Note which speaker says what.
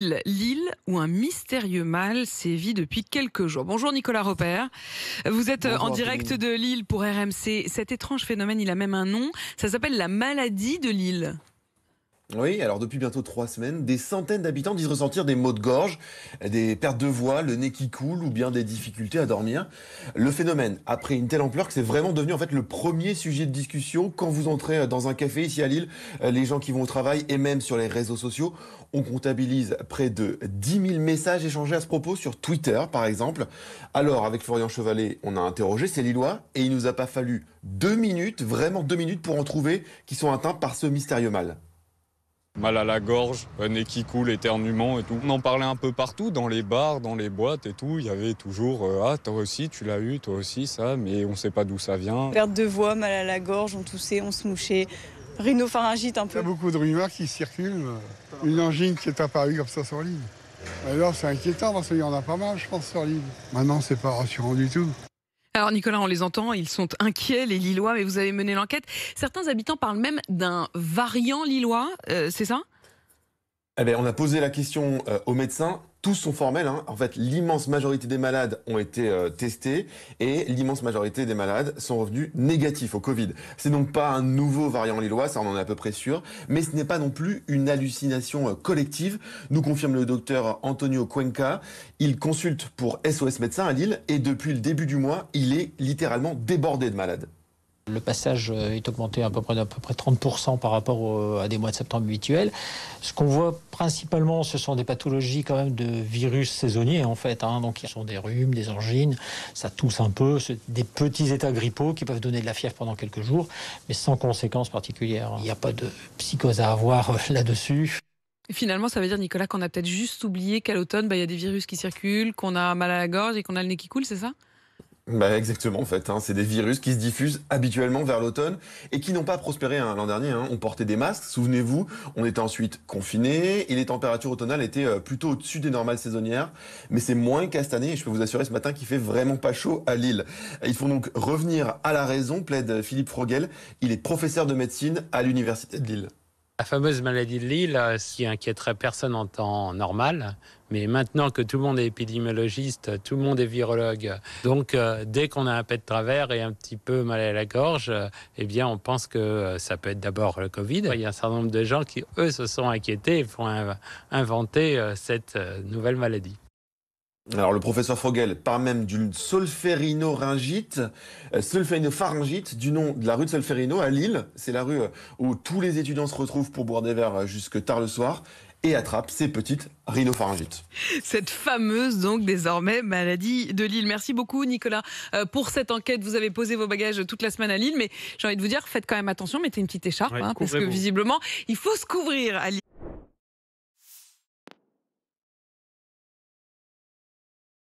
Speaker 1: L'île où un mystérieux mal sévit depuis quelques jours. Bonjour Nicolas Repère, vous êtes
Speaker 2: Bonjour
Speaker 1: en direct
Speaker 2: Anthony.
Speaker 1: de Lille pour RMC. Cet étrange phénomène, il a même un nom, ça s'appelle la maladie de Lille.
Speaker 2: Oui, alors depuis bientôt 3 semaines, des centaines d'habitants disent ressentir des maux de gorge, des pertes de voix, le nez qui coule ou bien des difficultés à dormir. Le phénomène a pris une telle ampleur que c'est vraiment devenu en fait le premier sujet de discussion quand vous entrez dans un café ici à Lille, les gens qui vont au travail et même sur les réseaux sociaux. On comptabilise près de 10 000 messages échangés à ce propos sur Twitter par exemple. Alors avec Florian Chevalet, on a interrogé ces Lillois et il nous a pas fallu 2 minutes, vraiment 2 minutes pour en trouver qui sont atteints par ce mystérieux mal.
Speaker 3: Mal à la gorge, nez qui coule, éternuement et tout. On en parlait un peu partout, dans les bars, dans les boîtes et tout. Il y avait toujours ah toi aussi tu l'as eu, toi aussi ça, mais on sait pas d'où ça vient.
Speaker 4: Perte de voix, mal à la gorge, on toussait, on se mouchait, rhinopharyngite un
Speaker 5: Il y
Speaker 4: peu.
Speaker 5: a beaucoup de rumeurs qui circulent. Une angine qui est apparue comme ça sur l'île. Alors c'est inquiétant parce qu'il y en a pas mal, je pense, sur l'île. Maintenant, c'est pas rassurant du tout.
Speaker 1: Alors Nicolas, on les entend, ils sont inquiets les Lillois, mais vous avez mené l'enquête. Certains habitants parlent même d'un variant lillois, c'est ça ?
Speaker 2: Eh bien, on a posé la question aux médecins. Tous sont formels, hein. En fait, l'immense majorité des malades ont été testés et l'immense majorité des malades sont revenus négatifs au Covid. C'est donc pas un nouveau variant lillois, ça on en est à peu près sûr, mais ce n'est pas non plus une hallucination collective, nous confirme le docteur Antonio Cuenca. Il consulte pour SOS Médecins à Lille et depuis le début du mois, il est littéralement débordé de malades.
Speaker 6: Le passage est augmenté à peu près 30% par rapport à des mois de septembre habituels. Ce qu'on voit principalement, ce sont des pathologies quand même de virus saisonniers en fait. Donc ce sont des rhumes, des angines, ça tousse un peu, des petits états grippaux qui peuvent donner de la fièvre pendant quelques jours, mais sans conséquences particulières. Il n'y a pas de psychose à avoir là-dessus.
Speaker 1: Et finalement, ça veut dire, Nicolas, qu'on a peut-être juste oublié qu'à l'automne, il y a des virus qui circulent, qu'on a mal à la gorge et qu'on a le nez qui coule, c'est ça ?
Speaker 2: Bah exactement en fait, hein. C'est des virus qui se diffusent habituellement vers l'automne et qui n'ont pas prospéré l'an dernier. On portait des masques, souvenez-vous, on était ensuite confinés et les températures automnales étaient plutôt au-dessus des normales saisonnières. Mais c'est moins qu'à cette année et je peux vous assurer ce matin qu'il fait vraiment pas chaud à Lille. Il faut donc revenir à la raison, plaide Philippe Frogel. Il est professeur de médecine à l'université de Lille.
Speaker 7: La fameuse maladie de Lille, ce qui inquiéterait personne en temps normal, mais maintenant que tout le monde est épidémiologiste, tout le monde est virologue, donc dès qu'on a un peu de travers et un petit peu mal à la gorge, eh bien on pense que ça peut être d'abord le Covid. Il y a un certain nombre de gens qui, eux, se sont inquiétés et font inventer cette nouvelle maladie.
Speaker 2: Alors le professeur Frogel parle même d'une solférino-pharyngite, du nom de la rue de Solferino à Lille. C'est la rue où tous les étudiants se retrouvent pour boire des verres jusque tard le soir et attrapent ces petites rhinopharyngites.
Speaker 1: Cette fameuse, donc, désormais, maladie de Lille. Merci beaucoup, Nicolas, pour cette enquête. Vous avez posé vos bagages toute la semaine à Lille, mais j'ai envie de vous dire, faites quand même attention, mettez une petite écharpe, parce que visiblement, il faut se couvrir à Lille.